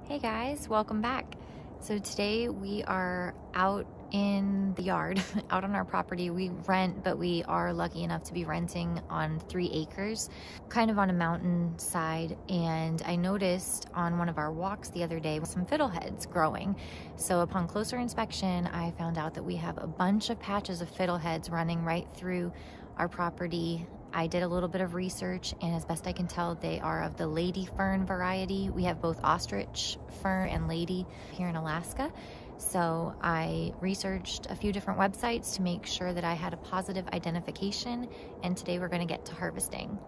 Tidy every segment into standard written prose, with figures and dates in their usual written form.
Hey guys, welcome back. So today we are out in the yard, out on our property. We rent, but we are lucky enough to be renting on 3 acres, kind of on a mountain side. And I noticed on one of our walks the other day some fiddleheads growing. So upon closer inspection, I found out that we have a bunch of patches of fiddleheads running right through our property. I did a little bit of research, and as best I can tell, they are of the lady fern variety. We have both ostrich fern and lady here in Alaska. So I researched a few different websites to make sure that I had a positive identification, and today we're going to get to harvesting.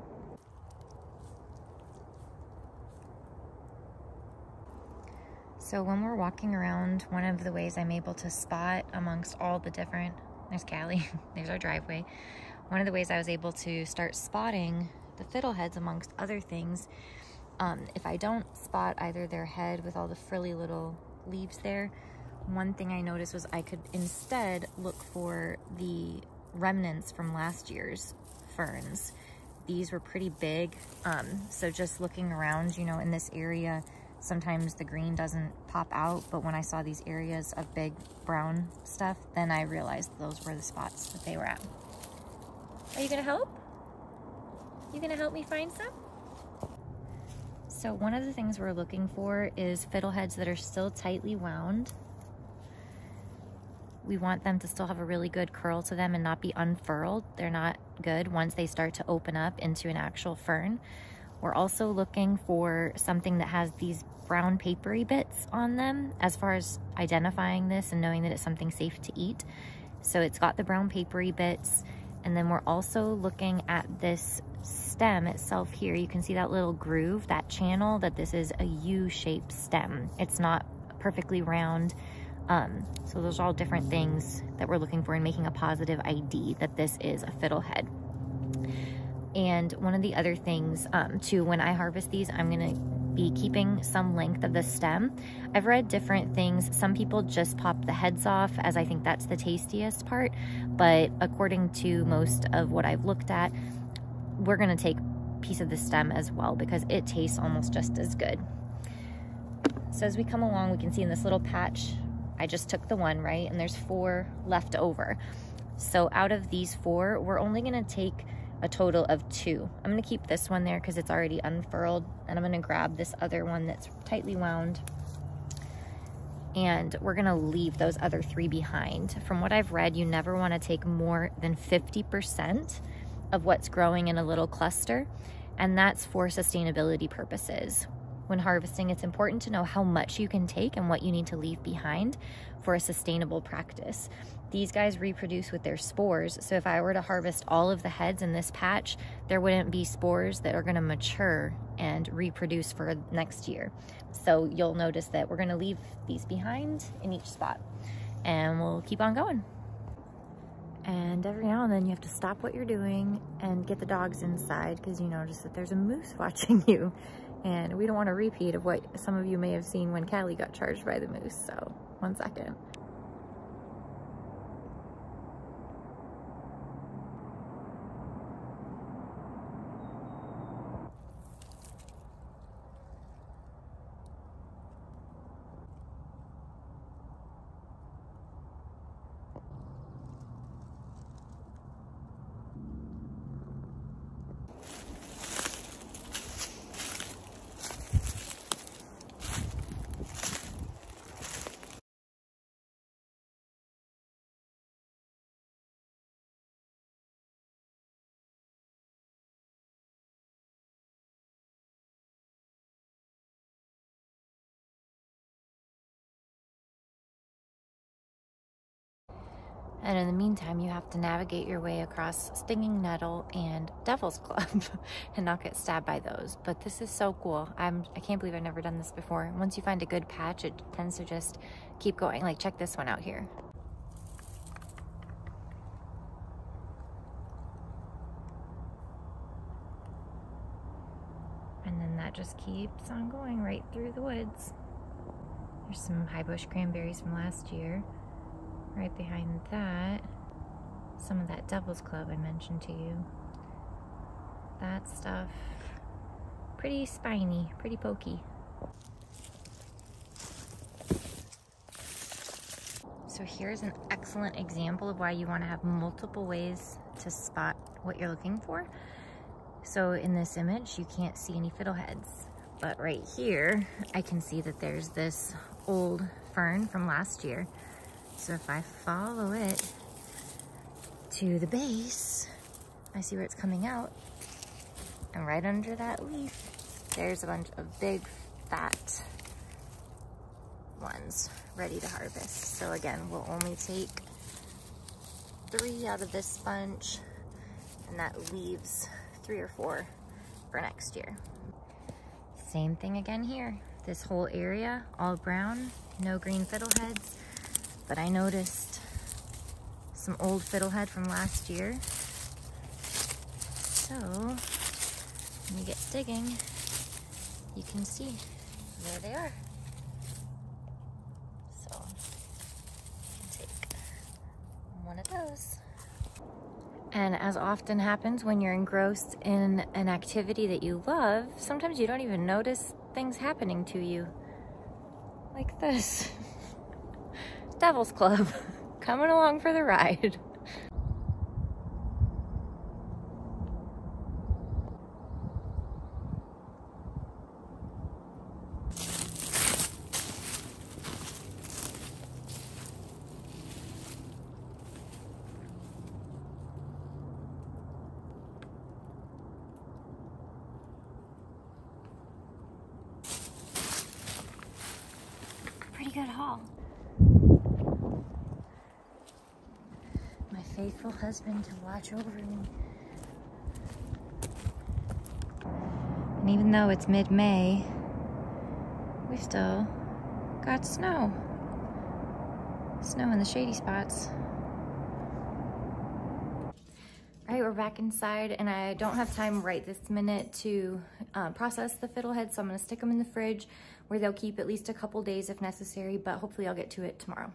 So when we're walking around, one of the ways I'm able to spot amongst all the different, there's Callie, there's our driveway. One of the ways I was able to start spotting the fiddleheads amongst other things, if I don't spot either their head with all the frilly little leaves there, one thing I noticed was I could instead look for the remnants from last year's ferns. These were pretty big, so just looking around, you know, in this area, sometimes the green doesn't pop out, but when I saw these areas of big brown stuff, then I realized those were the spots that they were at. Are you gonna help? You gonna help me find some? So one of the things we're looking for is fiddleheads that are still tightly wound. We want them to still have a really good curl to them and not be unfurled. They're not good once they start to open up into an actual fern. We're also looking for something that has these brown papery bits on them as far as identifying this and knowing that it's something safe to eat. So it's got the brown papery bits. And then we're also looking at this stem itself here. You can see that little groove, that channel, that this is a U-shaped stem. It's not perfectly round. So those are all different things that we're looking for in making a positive ID that this is a fiddlehead. And one of the other things too, when I harvest these, I'm gonna be keeping some length of the stem. I've read different things. Some people just pop the heads off, as I think that's the tastiest part, but according to most of what I've looked at, we're gonna take a piece of the stem as well because it tastes almost just as good. So as we come along, we can see in this little patch, I just took the one, right? And there's 4 left over. So out of these 4, we're only gonna take a total of 2. I'm gonna keep this one there because it's already unfurled, and I'm gonna grab this other one that's tightly wound, and we're gonna leave those other 3 behind. From what I've read, you never wanna take more than 50% of what's growing in a little cluster, and that's for sustainability purposes. When harvesting, it's important to know how much you can take and what you need to leave behind for a sustainable practice. These guys reproduce with their spores, so if I were to harvest all of the heads in this patch, there wouldn't be spores that are gonna mature and reproduce for next year. So you'll notice that we're gonna leave these behind in each spot, and we'll keep on going. And every now and then you have to stop what you're doing and get the dogs inside because you notice that there's a moose watching you. And we don't want a repeat of what some of you may have seen when Callie got charged by the moose. So, one second. And in the meantime, you have to navigate your way across stinging nettle and devil's club and not get stabbed by those. But this is so cool. I can't believe I've never done this before. Once you find a good patch, it tends to just keep going. Like, check this one out here. And then that just keeps on going right through the woods. There's some high bush cranberries from last year. Right behind that, some of that devil's club I mentioned to you. That stuff, pretty spiny, pretty pokey. So here's an excellent example of why you want to have multiple ways to spot what you're looking for. So in this image, you can't see any fiddleheads, but right here, I can see that there's this old fern from last year. So if I follow it to the base, I see where it's coming out. And right under that leaf, there's a bunch of big, fat ones ready to harvest. So again, we'll only take 3 out of this bunch, and that leaves 3 or 4 for next year. Same thing again here. This whole area, all brown, no green fiddleheads, but I noticed some old fiddlehead from last year. So when you get digging, you can see there they are. So you can take one of those. And as often happens when you're engrossed in an activity that you love, sometimes you don't even notice things happening to you. Like this. Devil's Club, coming along for the ride. Pretty good haul. My faithful husband to watch over me. And even though it's mid-May, we still got snow. Snow in the shady spots. All right, we're back inside, and I don't have time right this minute to process the fiddleheads, so I'm gonna stick them in the fridge where they'll keep at least a couple days if necessary, but hopefully I'll get to it tomorrow.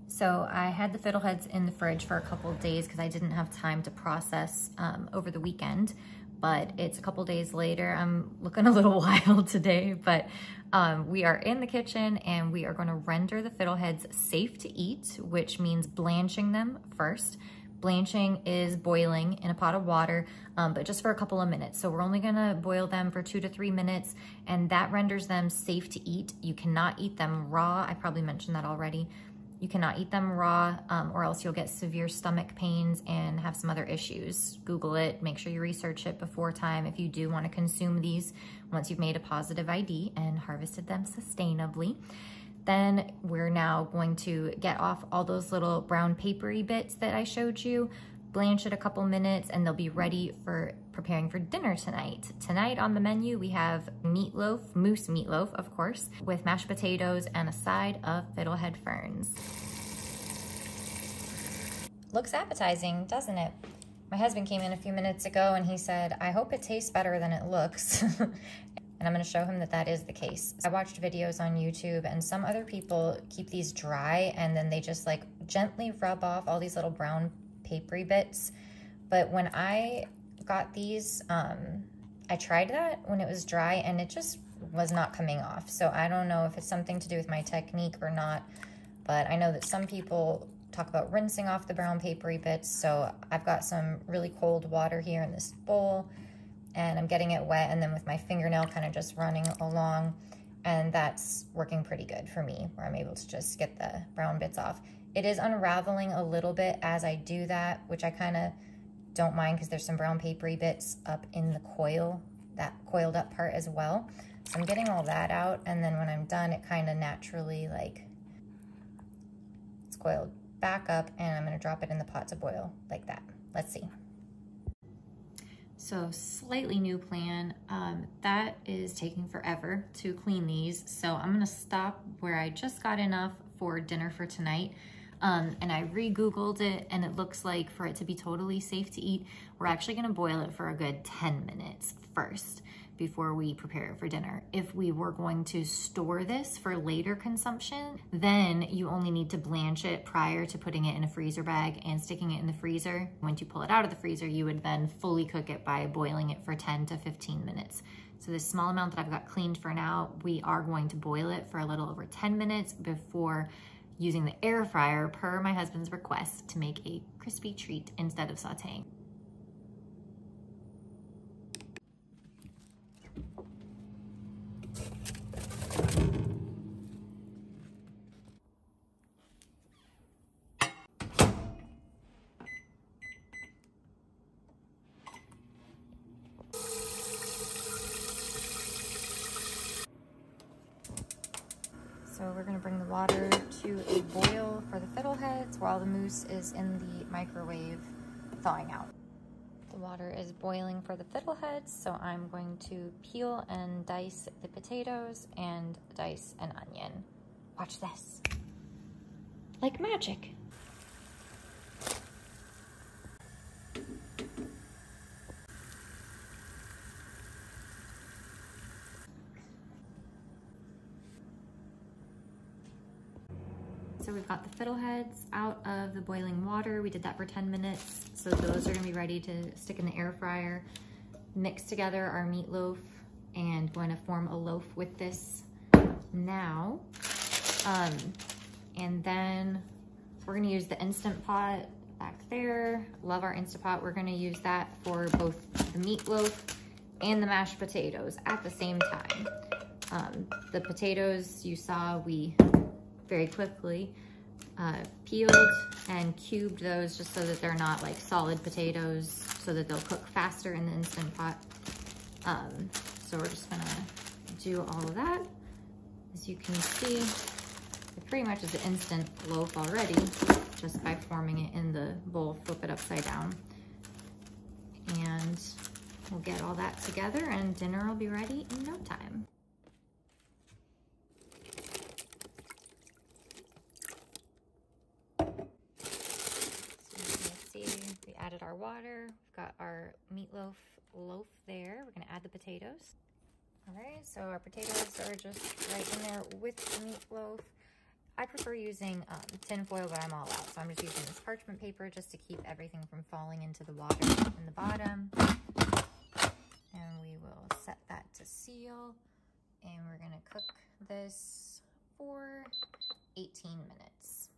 So I had the fiddleheads in the fridge for a couple of days because I didn't have time to process over the weekend, but it's a couple days later. I'm looking a little wild today, but we are in the kitchen and we are going to render the fiddleheads safe to eat, which means blanching them first. Blanching is boiling in a pot of water, but just for a couple of minutes. So we're only gonna boil them for 2 to 3 minutes, and that renders them safe to eat. You cannot eat them raw. I probably mentioned that already. You cannot eat them raw, or else you'll get severe stomach pains and have some other issues. Google it, make sure you research it before time if you do wanna consume these once you've made a positive ID and harvested them sustainably. Then we're now going to get off all those little brown papery bits that I showed you, blanch it a couple minutes, and they'll be ready for preparing for dinner tonight. Tonight on the menu, we have meatloaf, moose meatloaf, of course, with mashed potatoes and a side of fiddlehead ferns. Looks appetizing, doesn't it? My husband came in a few minutes ago and he said, I hope it tastes better than it looks. And I'm gonna show him that that is the case. I watched videos on YouTube and some other people keep these dry and then they just like gently rub off all these little brown papery bits. But when I got these, I tried that when it was dry and it just was not coming off. So I don't know if it's something to do with my technique or not, but I know that some people talk about rinsing off the brown papery bits. So I've got some really cold water here in this bowl, and I'm getting it wet, and then with my fingernail kind of just running along, and that's working pretty good for me, where I'm able to just get the brown bits off. It is unraveling a little bit as I do that, which I kind of don't mind because there's some brown papery bits up in the coil, that coiled up part as well. So I'm getting all that out, and then when I'm done, it kind of naturally like, it's coiled back up, and I'm gonna drop it in the pot to boil like that. Let's see. So slightly new plan, that is taking forever to clean these. So I'm gonna stop where I just got enough for dinner for tonight. And I re-Googled it, and it looks like for it to be totally safe to eat, we're actually gonna boil it for a good 10 minutes first before we prepare it for dinner. If we were going to store this for later consumption, then you only need to blanch it prior to putting it in a freezer bag and sticking it in the freezer. Once you pull it out of the freezer, you would then fully cook it by boiling it for 10 to 15 minutes. So this small amount that I've got cleaned for now, we are going to boil it for a little over 10 minutes before using the air fryer per my husband's request to make a crispy treat instead of sauteing. So we're gonna bring the water to a boil for the fiddleheads while the mousse is in the microwave thawing out. The water is boiling for the fiddleheads, so I'm going to peel and dice the potatoes and dice an onion. Watch this. Like magic. So we've got the fiddleheads out of the boiling water. We did that for 10 minutes. So those are gonna be ready to stick in the air fryer. Mix together our meatloaf and going to form a loaf with this now. And then we're gonna use the Instant Pot back there. Love our Instant Pot. We're gonna use that for both the meatloaf and the mashed potatoes at the same time. The potatoes you saw, we very quickly peeled and cubed those just so that they're not like solid potatoes, so that they'll cook faster in the Instant Pot. So we're just gonna do all of that. As you can see, it pretty much is an instant loaf already, just by forming it in the bowl, flip it upside down. And we'll get all that together and dinner will be ready in no time. We added our water, we've got our meatloaf loaf there. We're gonna add the potatoes. All right, so our potatoes are just right in there with the meatloaf. I prefer using tin foil, but I'm all out. So I'm just using this parchment paper just to keep everything from falling into the water in the bottom. And we will set that to seal. And we're gonna cook this for 18 minutes.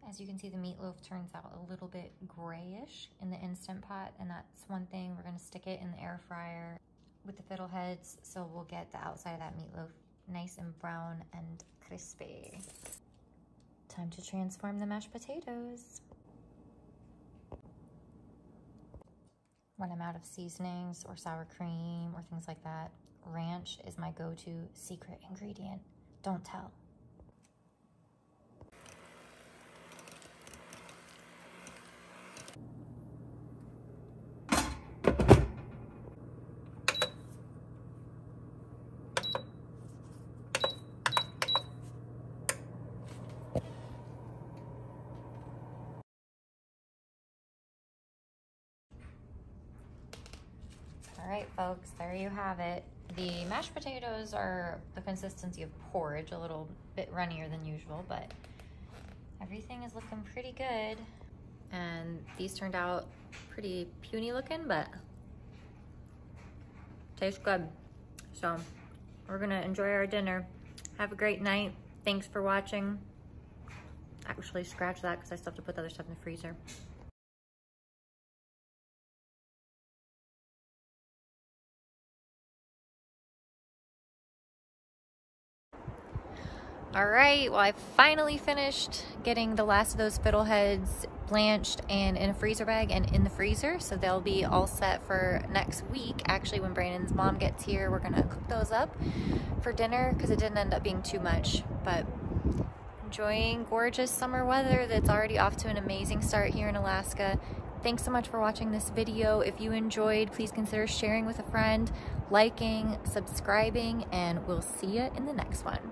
As you can see, the meatloaf turns out a little bit grayish in the Instant Pot, and that's one thing. We're gonna stick it in the air fryer with the fiddleheads, so we'll get the outside of that meatloaf nice and brown and crispy. Time to transform the mashed potatoes. When I'm out of seasonings or sour cream or things like that, ranch is my go-to secret ingredient. Don't tell. All right, folks, there you have it. The mashed potatoes are the consistency of porridge, a little bit runnier than usual, but everything is looking pretty good. And these turned out pretty puny looking, but tastes good. So we're gonna enjoy our dinner. Have a great night. Thanks for watching. Actually, scratch that because I still have to put the other stuff in the freezer. All right, well, I finally finished getting the last of those fiddleheads blanched and in a freezer bag and in the freezer. So they'll be all set for next week. Actually, when Brandon's mom gets here, we're gonna cook those up for dinner because it didn't end up being too much. But enjoying gorgeous summer weather that's already off to an amazing start here in Alaska. Thanks so much for watching this video. If you enjoyed, please consider sharing with a friend, liking, subscribing, and we'll see you in the next one.